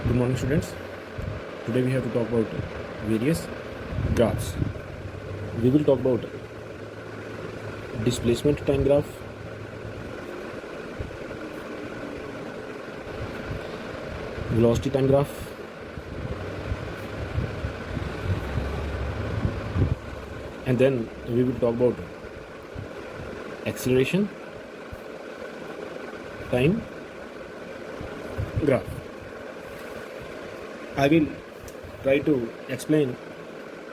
Good morning, students. Today we have to talk about various graphs. We will talk about displacement time graph, velocity time graph, and then we will talk about acceleration time graph. I will try to explain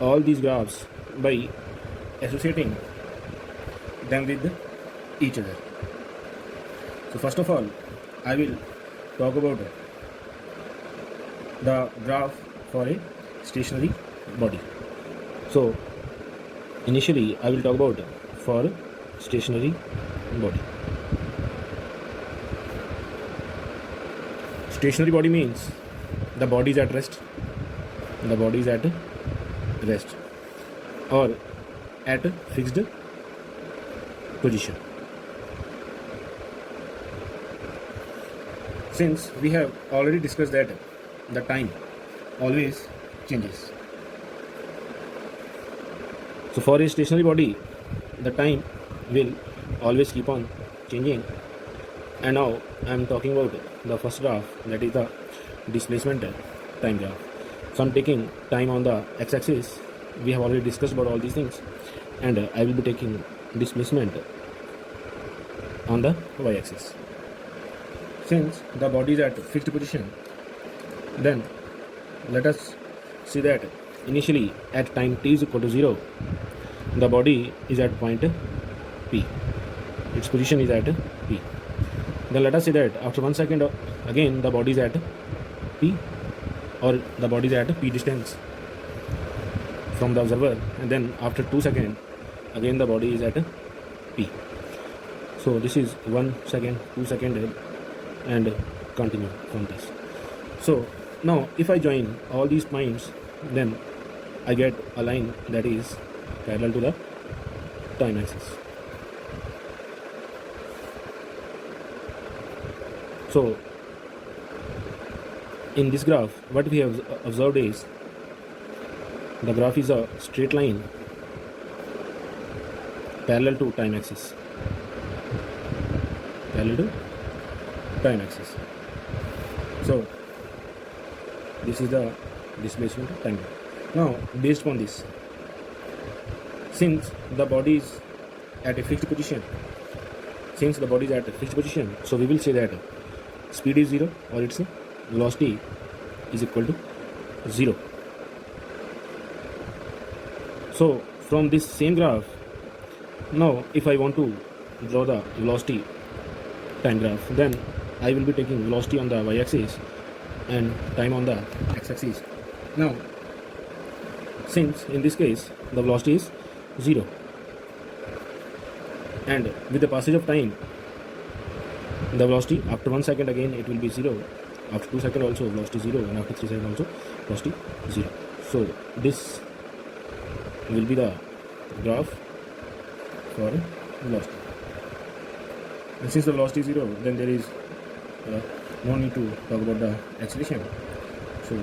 all these graphs by associating them with each other. So first of all, I will talk about the graph for a stationary body. So initially I will talk about for stationary body. Stationary body means the body is at rest, or at a fixed position. Since we have already discussed that the time always changes, so for a stationary body the time will always keep on changing. And now I am talking about the first graph, that is the displacement time graph. So I'm taking time on the x-axis. We have already discussed about all these things, and I will be taking displacement on the y-axis. Since the body is at fixed position, then let us see that initially at time t is equal to 0, the body is at point P. Its position is at P. Then let us say that after 1 second again the body is at P, or the body is at P distance from the observer, and then after 2 seconds again the body is at P. So this is 1 second, 2 second, and continue from this. So now if I join all these points, then I get a line that is parallel to the time axis. So in this graph, what we have observed is the graph is a straight line parallel to time axis. So this is the displacement time. Now based upon this, since the body is at a fixed position, so we will say that speed is 0, or its velocity is equal to 0. So from this same graph, now if I want to draw the velocity time graph, then I will be taking velocity on the y-axis and time on the x-axis. Now since in this case the velocity is 0, and with the passage of time the velocity after 1 second again it will be 0, after 2 seconds also velocity 0, and after 3 seconds also velocity 0. So this will be the graph for velocity. And since the velocity is 0, then there is no need to talk about the acceleration. So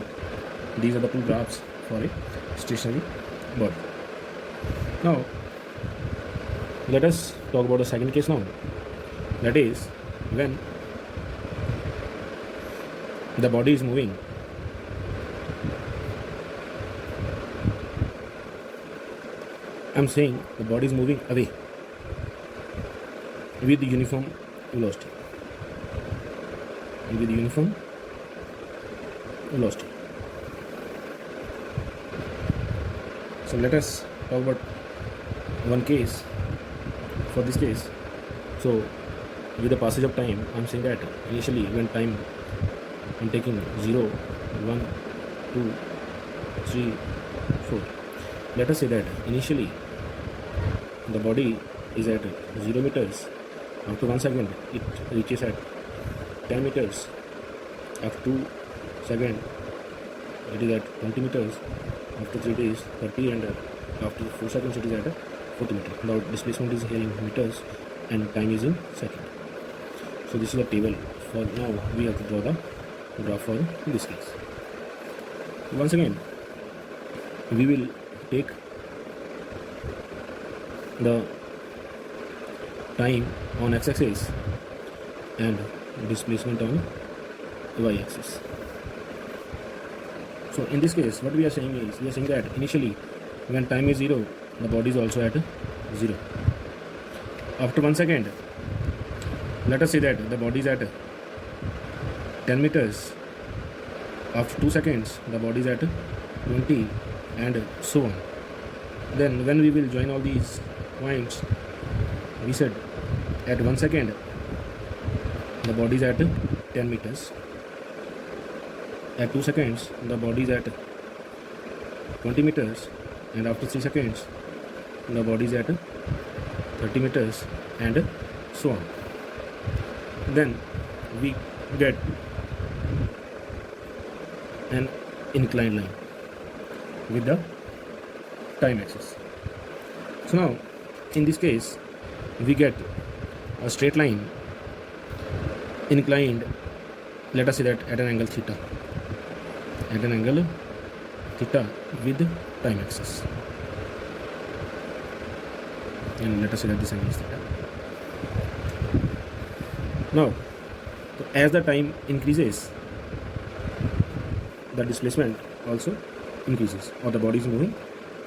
these are the two graphs for a stationary body. Now let us talk about the second case now, that is when the body is moving I'm saying the body is moving away with uniform velocity. So let us talk about one case. For this case, so with the passage of time, I'm saying that initially when time I'm taking 0, 1, 2, 3, 4. Let us say that initially the body is at 0 meters. After 1 second it reaches at 10 meters. After 2 seconds it is at 20 meters. After 3 days 30, and after 4 seconds it is at 40 meters. Now displacement is here in meters and time is in second. So this is the table. For now we have to draw the graph for this case. Once again, we will take the time on x-axis and displacement on y-axis. So in this case, what we are saying is, we are saying that initially when time is 0, the body is also at 0. After 1 second, let us say that the body is at 10 meters. After 2 seconds, the body is at 20, and so on. Then when we will join all these points, we said at 1 second, the body is at 10 meters. At 2 seconds, the body is at 20 meters, and after 3 seconds, the body is at 30 meters, and so on. Then we get an inclined line with the time axis. So now, in this case, we get a straight line inclined, let us say that at an angle theta. At an angle theta with time axis, and let us say that this angle is theta. Now, as the time increases, the displacement also increases, or the body is moving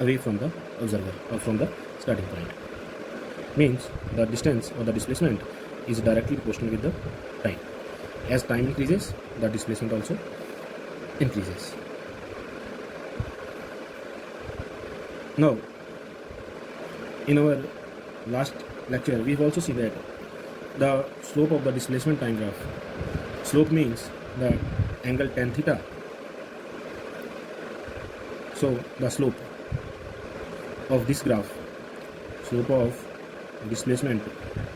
away from the observer or from the starting point. Means the distance or the displacement is directly proportional with the time. As time increases, the displacement also increases. Now, in our last lecture, we have also seen that the slope of the displacement time graph. Slope means the angle tan theta. So the slope of this graph, slope of displacement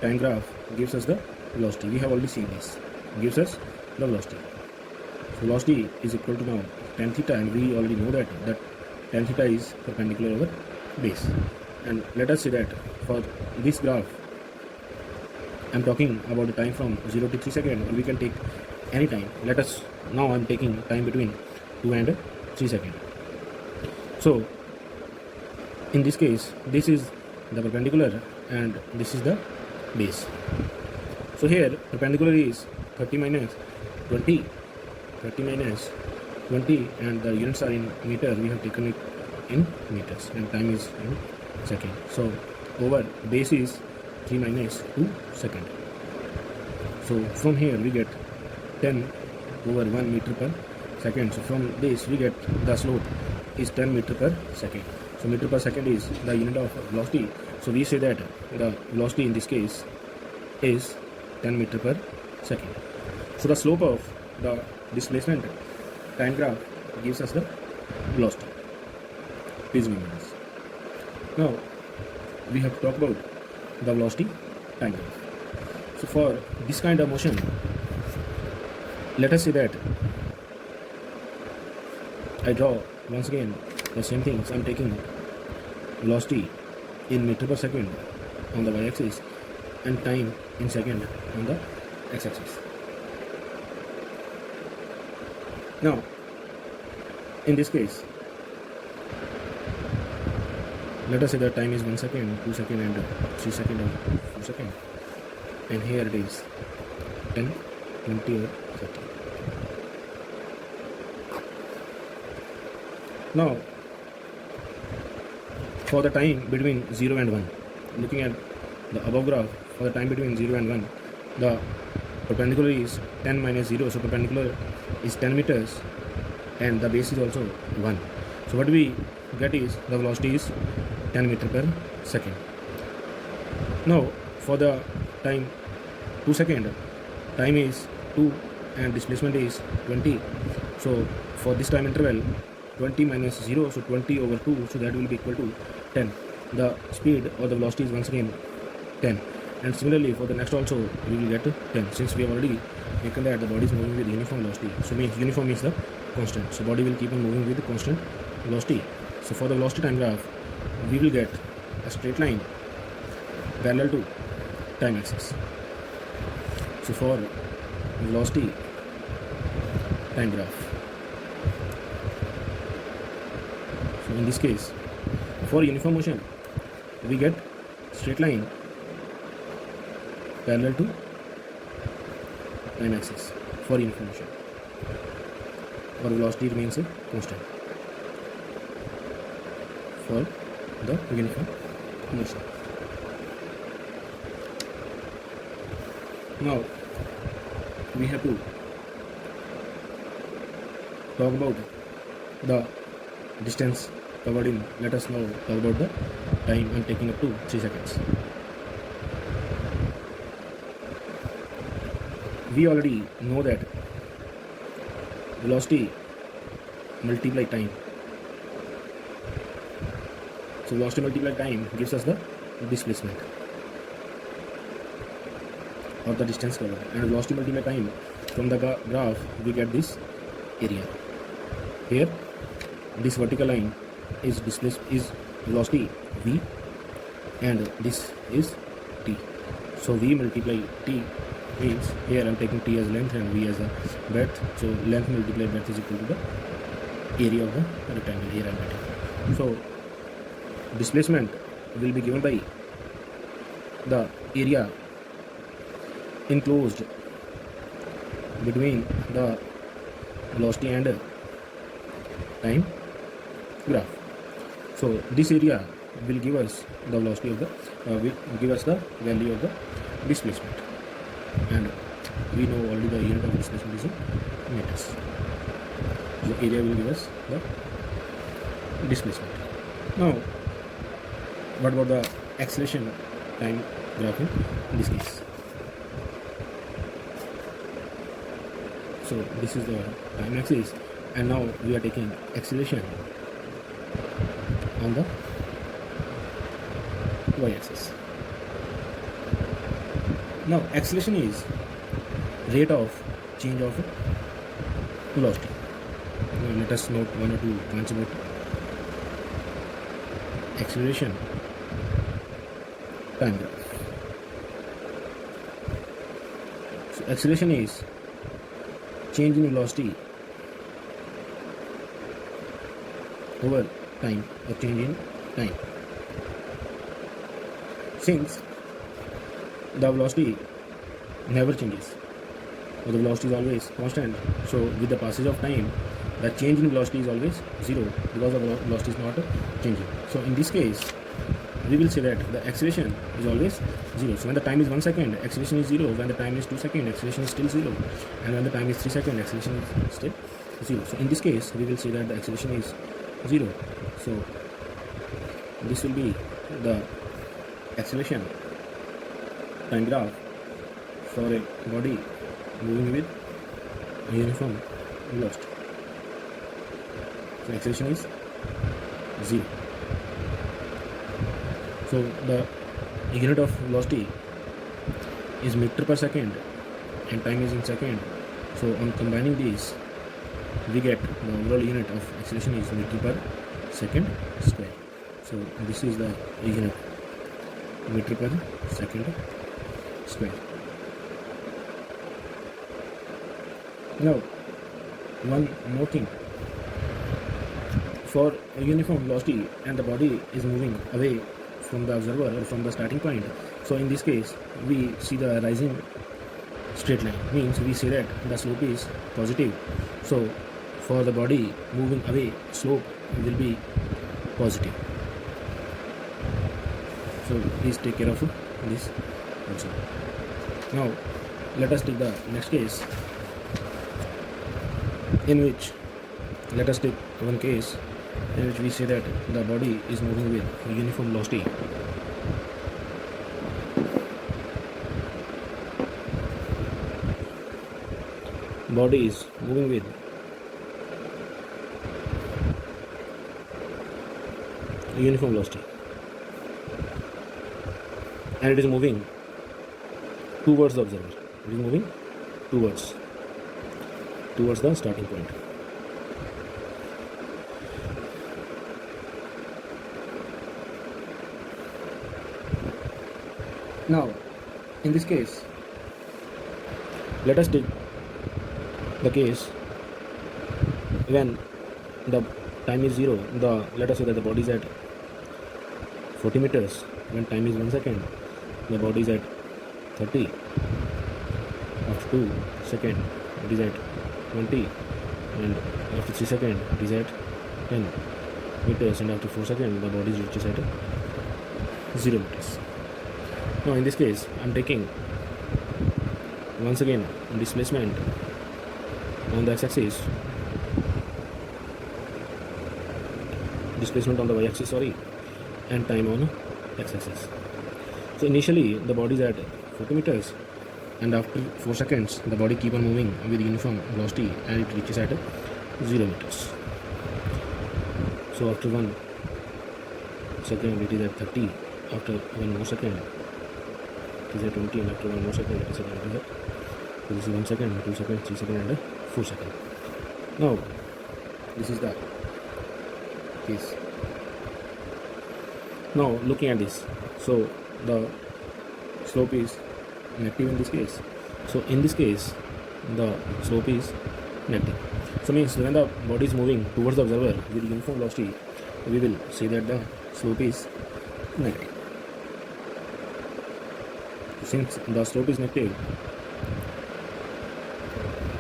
time graph, gives us the velocity. We have already seen this. Gives us the velocity. So velocity is equal to now tan theta, and we already know that tan theta is perpendicular over base. And let us say that for this graph, I am talking about the time from 0 to 3 seconds, or we can take any time. Let us, now I am taking time between 2 and 3 seconds. So in this case, this is the perpendicular and this is the base. So here perpendicular is 30 minus 20, 30 minus 20, and the units are in meter. We have taken it in meters, and time is in second. So over base is 3 minus 2 second. So from here we get 10 over 1 meter per second. So from this we get the slope is 10 meter per second. So meter per second is the unit of velocity. So we say that the velocity in this case is 10 meter per second. So the slope of the displacement time graph gives us the velocity. Please remember this. Now we have to talk about the velocity time graph. So for this kind of motion, let us say that I draw once again the same things. I am taking velocity in meter per second on the y-axis and time in second on the x-axis. Now, in this case, let us say that time is 1 second, 2 second, and 3 second, or 4 second, and here it is 10, 20, or 30. Now, for the time between 0 and 1, looking at the above graph, for the time between 0 and 1, the perpendicular is 10 minus 0, so perpendicular is 10 meters, and the base is also 1. So what we get is the velocity is 10 meter per second. Now for the time 2 second, time is 2 and displacement is 20. So for this time interval, 20 minus 0, so 20 over 2, so that will be equal to 10. The speed or the velocity is once again 10. And similarly for the next also we will get 10, since we have already taken that the body is moving with uniform velocity. So means uniform is the constant, so body will keep on moving with constant velocity. So for the velocity time graph, we will get a straight line parallel to time axis. So for velocity time graph. So in this case, for uniform motion, we get straight line parallel to time axis for uniform motion. Our velocity remains a constant for the uniform motion. Now we have to talk about the distance covered in. Let us now talk about the time I'm taking up to 3 seconds. We already know that velocity multiply time. So velocity multiply time gives us the displacement or the distance covered, and velocity multiply time, from the graph we get this area. Here this vertical line is velocity v, and this is t. So v multiply t means, here I am taking t as length and v as a breadth. So length multiplied breadth is equal to the area of the rectangle. Here I am getting. So displacement will be given by the area enclosed between the velocity and time graph. So this area will give us the velocity of the will give us the value of the displacement, and we know already the unit of displacement is in meters. The area will give us the displacement. Now what about the acceleration time graph in this case? So this is the time axis, and now we are taking acceleration on the y-axis. Now acceleration is rate of change of velocity. Now let us note one or two points about acceleration time graph. So acceleration is change in velocity over time, or change in time. Since the velocity never changes, or the velocity is always constant, so with the passage of time the change in velocity is always zero, because the velocity is not changing. So in this case we will say that the acceleration is always 0. So when the time is 1 second, acceleration is 0. When the time is 2 seconds, acceleration is still 0. And when the time is 3 seconds, acceleration is still 0. So in this case, we will say that the acceleration is 0. So this will be the acceleration time graph for a body moving with a uniform velocity. So acceleration is 0. So the unit of velocity is meter per second and time is in second. So on combining these, we get the overall unit of acceleration is meter per second square. So this is the unit, meter per second square. Now one more thing, for a uniform velocity and the body is moving away from the observer or from the starting point. So in this case we see the rising straight line, means we say that the slope is positive. So for the body moving away, slope will be positive. So please take care of this also. Now let us take the next case, in which let us take one case in which we say that the body is moving with uniform velocity. Body is moving with uniform velocity, and it is moving towards the observer. It is moving towards the starting point. Now in this case, let us take the case when the time is 0, let us say that the body is at 40 meters. When time is 1 second, the body is at 30. After 2 seconds, it is at 20, and after 3 seconds, it is at 10 meters, and after 4 seconds, the body reaches at 0 meters. Now in this case, I am taking once again displacement on the x-axis, displacement on the y-axis, and time on x-axis. So initially the body is at 40 meters, and after 4 seconds the body keep on moving with uniform velocity and it reaches at 0 meters. So after 1 second it is at 30, after 1 more second it is at 20, and after 1 more second it is at 100. So this is 1 second, 2 seconds, 3 seconds, and 4 seconds. Now this is the case. Now looking at this, so the slope is negative in this case. So in this case the slope is negative. So means when the body is moving towards the observer with uniform velocity, we will say that the slope is negative. Since the slope is negative,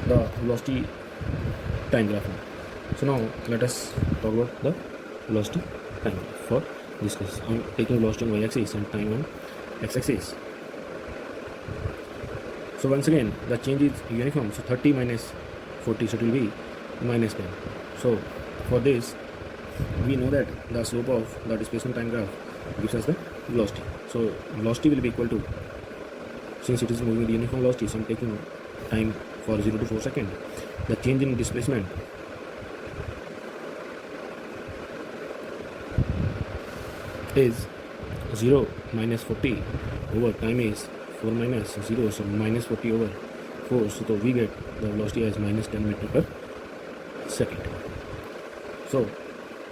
the velocity time graph. So now let us talk about the velocity time graph. For this case, I am taking velocity on y-axis and time on x-axis. So once again the change is uniform, so 30 minus 40, so it will be minus 10. So for this we know that the slope of the displacement time graph gives us the velocity. So velocity will be equal to, since it is moving with uniform velocity, so I am taking time for 0 to 4 seconds. The change in displacement is 0 minus 40 over time is 4 minus 0, so minus 40 over 4, so we get the velocity as minus 10 meter per second. So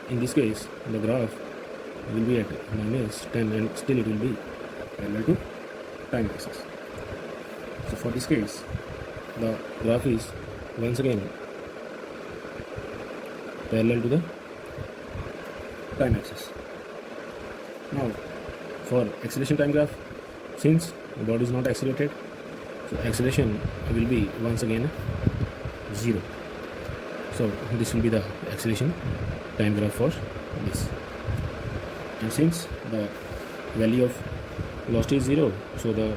in this case the graph will be at minus 10 and still it will be parallel to time axis. So for this case the graph is once again parallel to the time axis. Now for acceleration time graph, since the body is not accelerated, so acceleration will be once again 0. So this will be the acceleration time graph for this. And since the value of velocity is 0, so the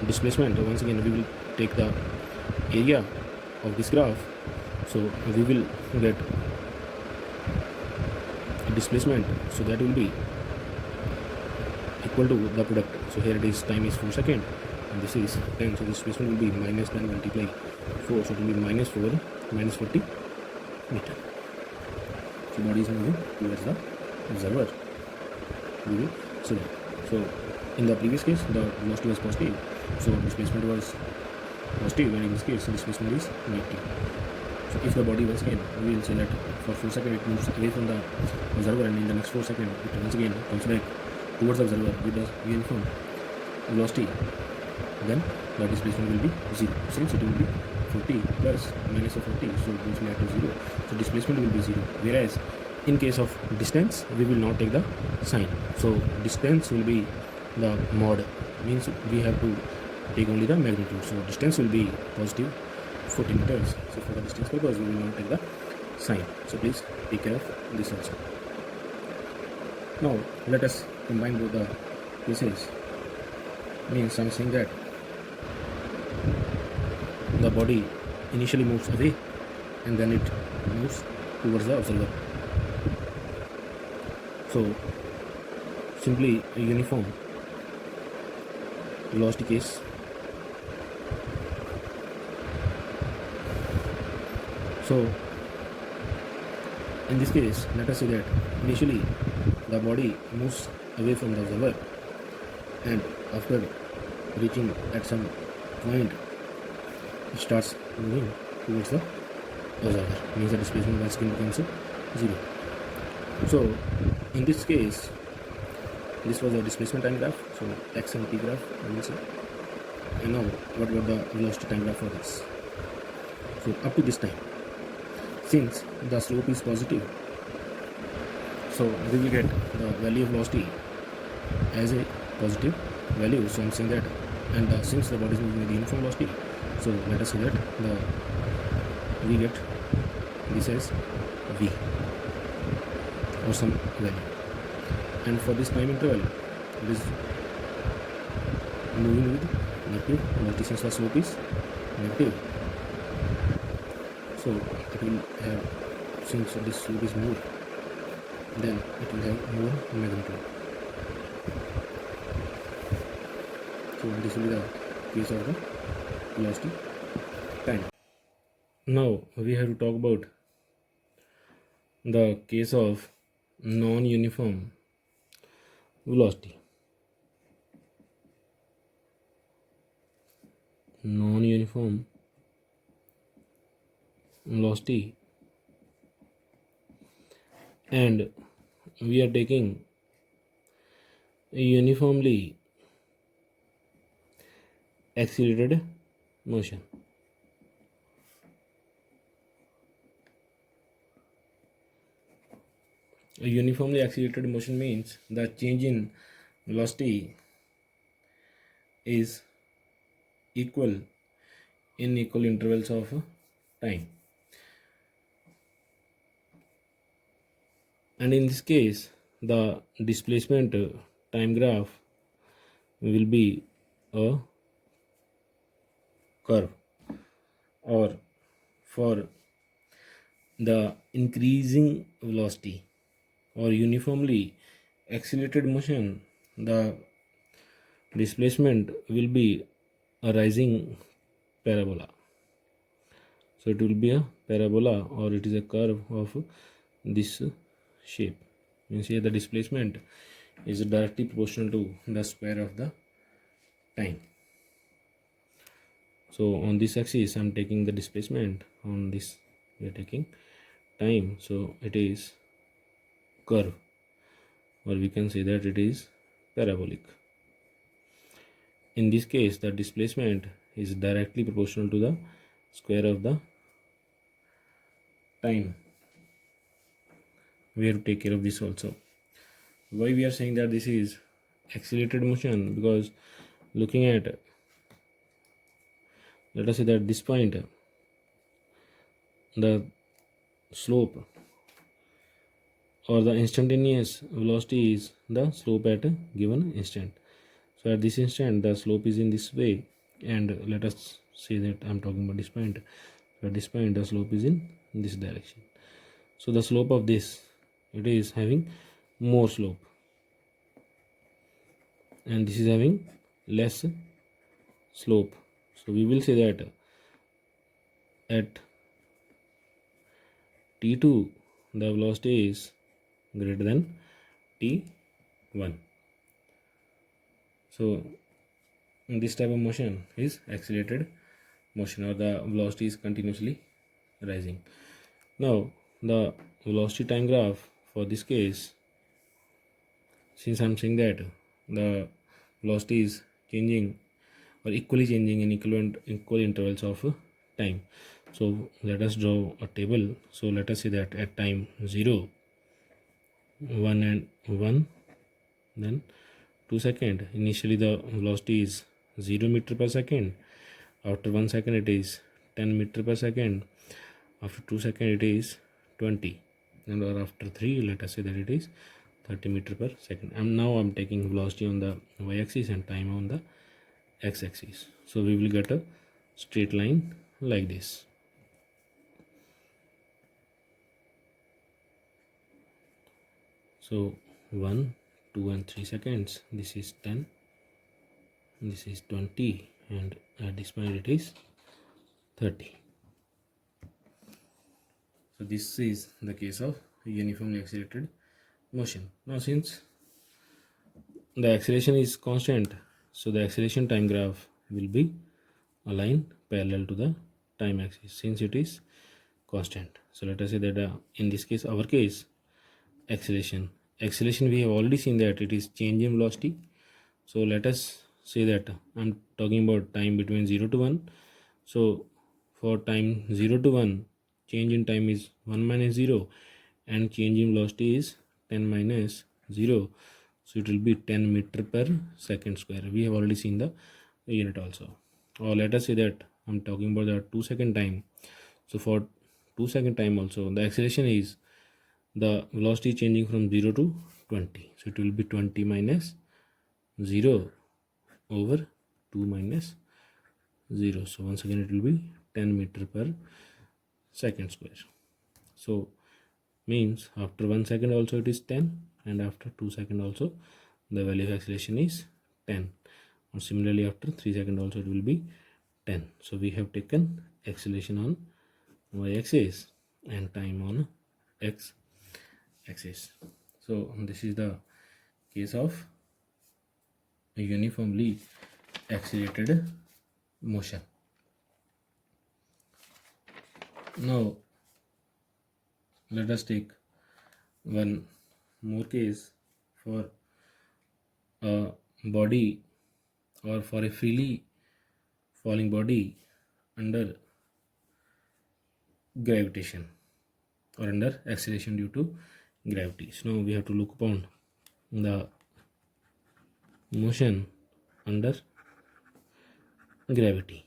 displacement, once again we will take the area of this graph, so we will get displacement, so that will be equal to the product. So here it is, time is 4 seconds and this is 10, so displacement will be minus 10 multiply 4, so it will be minus 4 minus 40 meter. So body is moving towards the observer. We will see that. So in the previous case the velocity was positive, so displacement was positive, and in this case displacement is negative. So if the body once again, we will say that for 4 seconds it moves away from the observer, and in the next 4 seconds it once again comes back towards the observer with the uniform velocity, then the displacement will be 0, since it will be 40 plus minus of 40, so it goes back to 0, so displacement will be 0. Whereas in case of distance we will not take the sign, so distance will be the mod, means we have to take only the magnitude, so distance will be positive 40 meters. So for the distance purpose we will not take the sign, so please take care of this also. Now let us combine both the cases. Means I am saying that the body initially moves away and then it moves towards the observer. So simply a uniform velocity case. So in this case, let us say that initially the body moves away from the observer, and after reaching at some point it starts moving towards the observer, means the displacement once again becomes 0. So in this case, this was the displacement time graph, so x and t graph I will say. And now what about the velocity time graph for this? So up to this time, since the slope is positive, so we will get the value of velocity as a positive value. So I'm saying that, and since the body is moving with the uniform velocity, so let us say that we get this as v or some value, and for this time interval it is moving with negative velocity since the slope is negative. So it will have, since this slope is more, then it will have more magnitude. So this will be the case of the velocity time. Now we have to talk about the case of non-uniform velocity. Non-uniform velocity, and we are taking a uniformly accelerated motion. A uniformly accelerated motion means the change in velocity is equal in equal intervals of time. And in this case, the displacement time graph will be a curve, or for the increasing velocity or uniformly accelerated motion, the displacement will be a rising parabola. So it will be a parabola, or it is a curve of this shape. Means here the displacement is directly proportional to the square of the time. So on this axis I'm taking the displacement, on this we are taking time, so it is curve, or we can say that it is parabolic. In this case the displacement is directly proportional to the square of the time. We have to take care of this also. Why we are saying that this is accelerated motion? Because looking at, let us say that this point, the slope or the instantaneous velocity is the slope at a given instant. So at this instant the slope is in this way, and let us say that I'm talking about this point. So at this point the slope is in this direction. So the slope of this, it is having more slope, and this is having less slope. So we will say that at t2 the velocity is greater than t1. So this type of motion is accelerated motion, or the velocity is continuously rising. Now the velocity time graph for this case, since I'm saying that the velocity is changing or equally changing in equal intervals of time, so let us draw a table. So let us say that at time 0, 1 and 1, then 2 seconds, initially the velocity is 0 meter per second. After 1 second it is 10 meter per second. After 2 seconds it is 20, and or after 3, let us say that it is 30 meter per second. And now I'm taking velocity on the y-axis and time on the x-axis. So we will get a straight line like this. So 1, 2 and 3 seconds, this is 10, this is 20, and at this point it is 30. So this is the case of uniformly accelerated motion. Now since the acceleration is constant, so the acceleration time graph will be a line parallel to the time axis since it is constant. So let us say that in this case, our case, acceleration we have already seen that it is change in velocity. So let us say that I'm talking about time between 0 to 1. So for time 0 to 1, change in time is 1 minus 0 and change in velocity is 10 minus 0. So it will be 10 meter per second square. We have already seen the unit also. Or let us say that I'm talking about the 2-second time. So for 2-second time also, the acceleration is the velocity changing from 0 to 20. So it will be 20 minus 0 over 2 minus 0. So once again it will be 10 meter per second square. So means after 1 second also it is 10, and after 2 second also the value of acceleration is 10, or similarly after 3 second also it will be 10. So we have taken acceleration on y-axis and time on x-axis. So this is the case of a uniformly accelerated motion. Now let us take one more case for a body, or for a freely falling body under gravitation, or under acceleration due to gravity. So now we have to look upon the motion under gravity,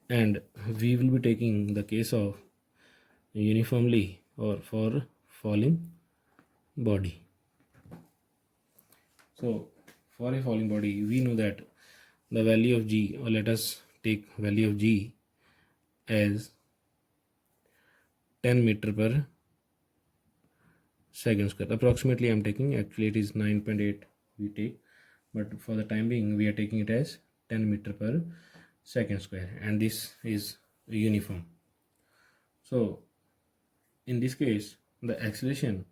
and we will be taking the case of uniformly or for falling body. So for a falling body, we know that the value of g, or let us take value of g as 10 meter per second square. Approximately I am taking, actually it is 9.8 we take, but for the time being we are taking it as 10 meter per second square, and this is uniform. So in this case the acceleration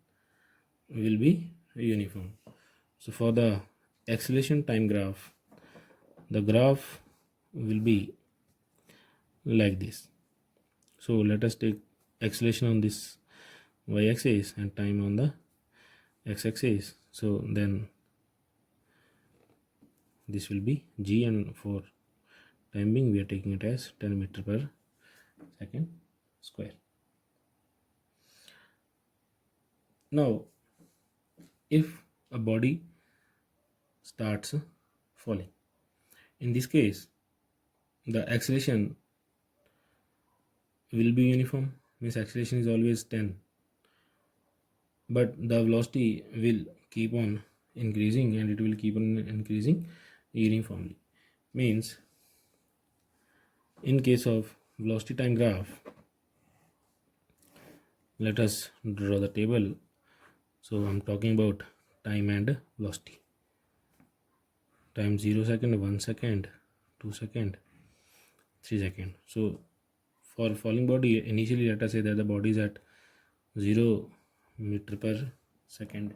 will be uniform. So for the acceleration time graph, the graph will be like this. So let us take acceleration on this y-axis and time on the x-axis. So then this will be g, and for time being we are taking it as 10 meter per second square. Now if a body starts falling, in this case the acceleration will be uniform, means acceleration is always 10, but the velocity will keep on increasing, and it will keep on increasing uniformly. Means in case of velocity time graph, let us draw the table. So I'm talking about time and velocity. Time 0 second, 1 second, 2 second, 3 second. So for falling body, initially let us say that the body is at 0 meter per second,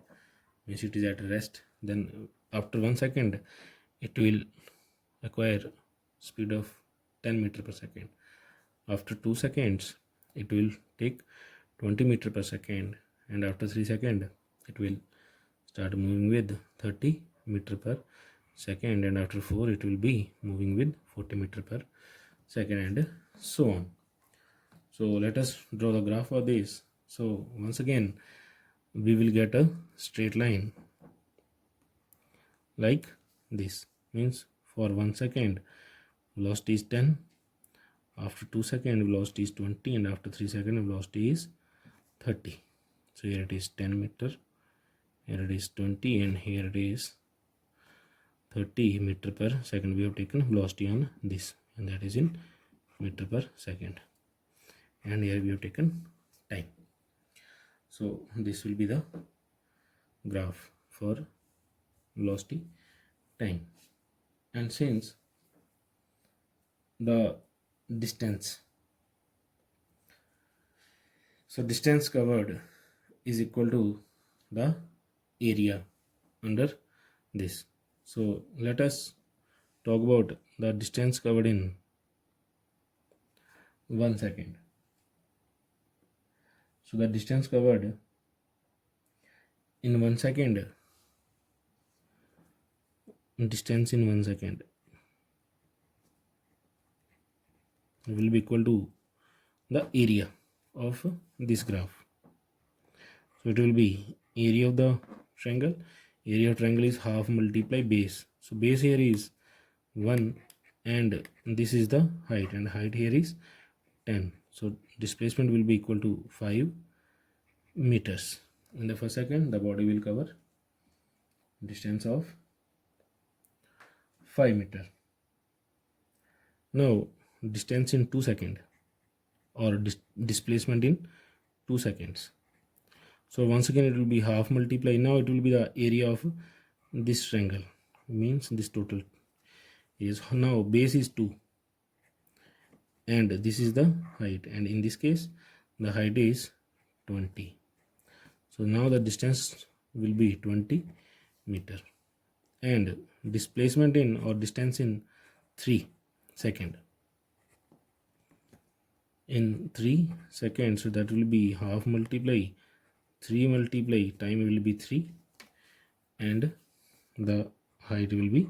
means it is at rest. Then after 1 second it will acquire speed of 10 meter per second. After 2 seconds it will take 20 meter per second, and after 3 seconds it will start moving with 30 meter per second, and after 4 it will be moving with 40 meter per second, and so on. So let us draw the graph for this. So once again we will get a straight line like this. Means for 1 second velocity is 10, after 2 seconds velocity is 20, and after 3 seconds velocity is 30. So here it is 10 meter, here it is 20, and here it is 30 meter per second. We have taken velocity on this, and that is in meter per second, and here we have taken time. So this will be the graph for velocity time. And since the distance, so distance covered is equal to the area under this. So let us talk about the distance covered in 1 second. So the distance covered in 1 second, distance in 1 second will be equal to the area of this graph. So it will be area of the triangle. Area of triangle is half multiply base. So base here is 1 and this is the height, and height here is 10. So displacement will be equal to 5 meters. In the first second, the body will cover distance of 5 meter. Now distance in 2 seconds, or displacement in 2 seconds. So once again it will be half multiply. Now it will be the area of this triangle, means this total is, now base is 2 and this is the height, and in this case the height is 20. So now the distance will be 20 meter, and displacement in, or distance in 3 seconds. In 3 seconds, so that will be half multiply 3 multiply time will be 3, and the height will be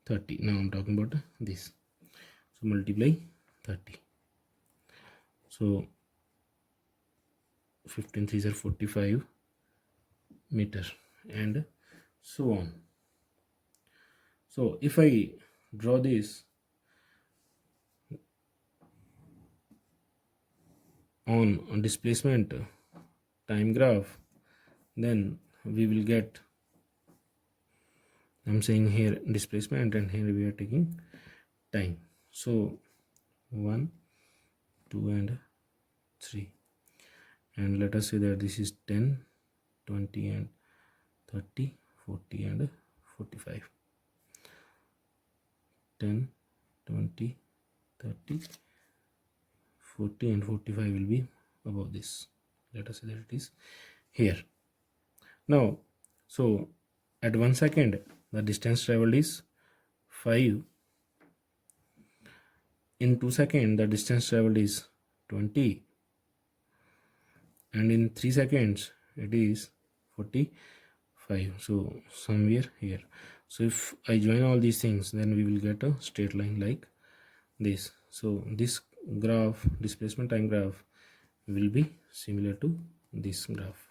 30. Now I'm talking about this. So multiply 30. So 15 3s are 45 meter, and so on. So if I draw this on displacement time graph, then we will get, I'm saying here displacement, and here we are taking time. So 1 2 and 3, and let us say that this is 10 20 and 30 40 and 45. 10 20 30 40 and 45 will be above this. Let us say that it is here. Now, so at 1 second the distance traveled is 5. In 2 seconds the distance traveled is 20, and in 3 seconds it is 45. So somewhere here. So if I join all these things, then we will get a straight line like this. So this graph, displacement time graph, will be similar to this graph.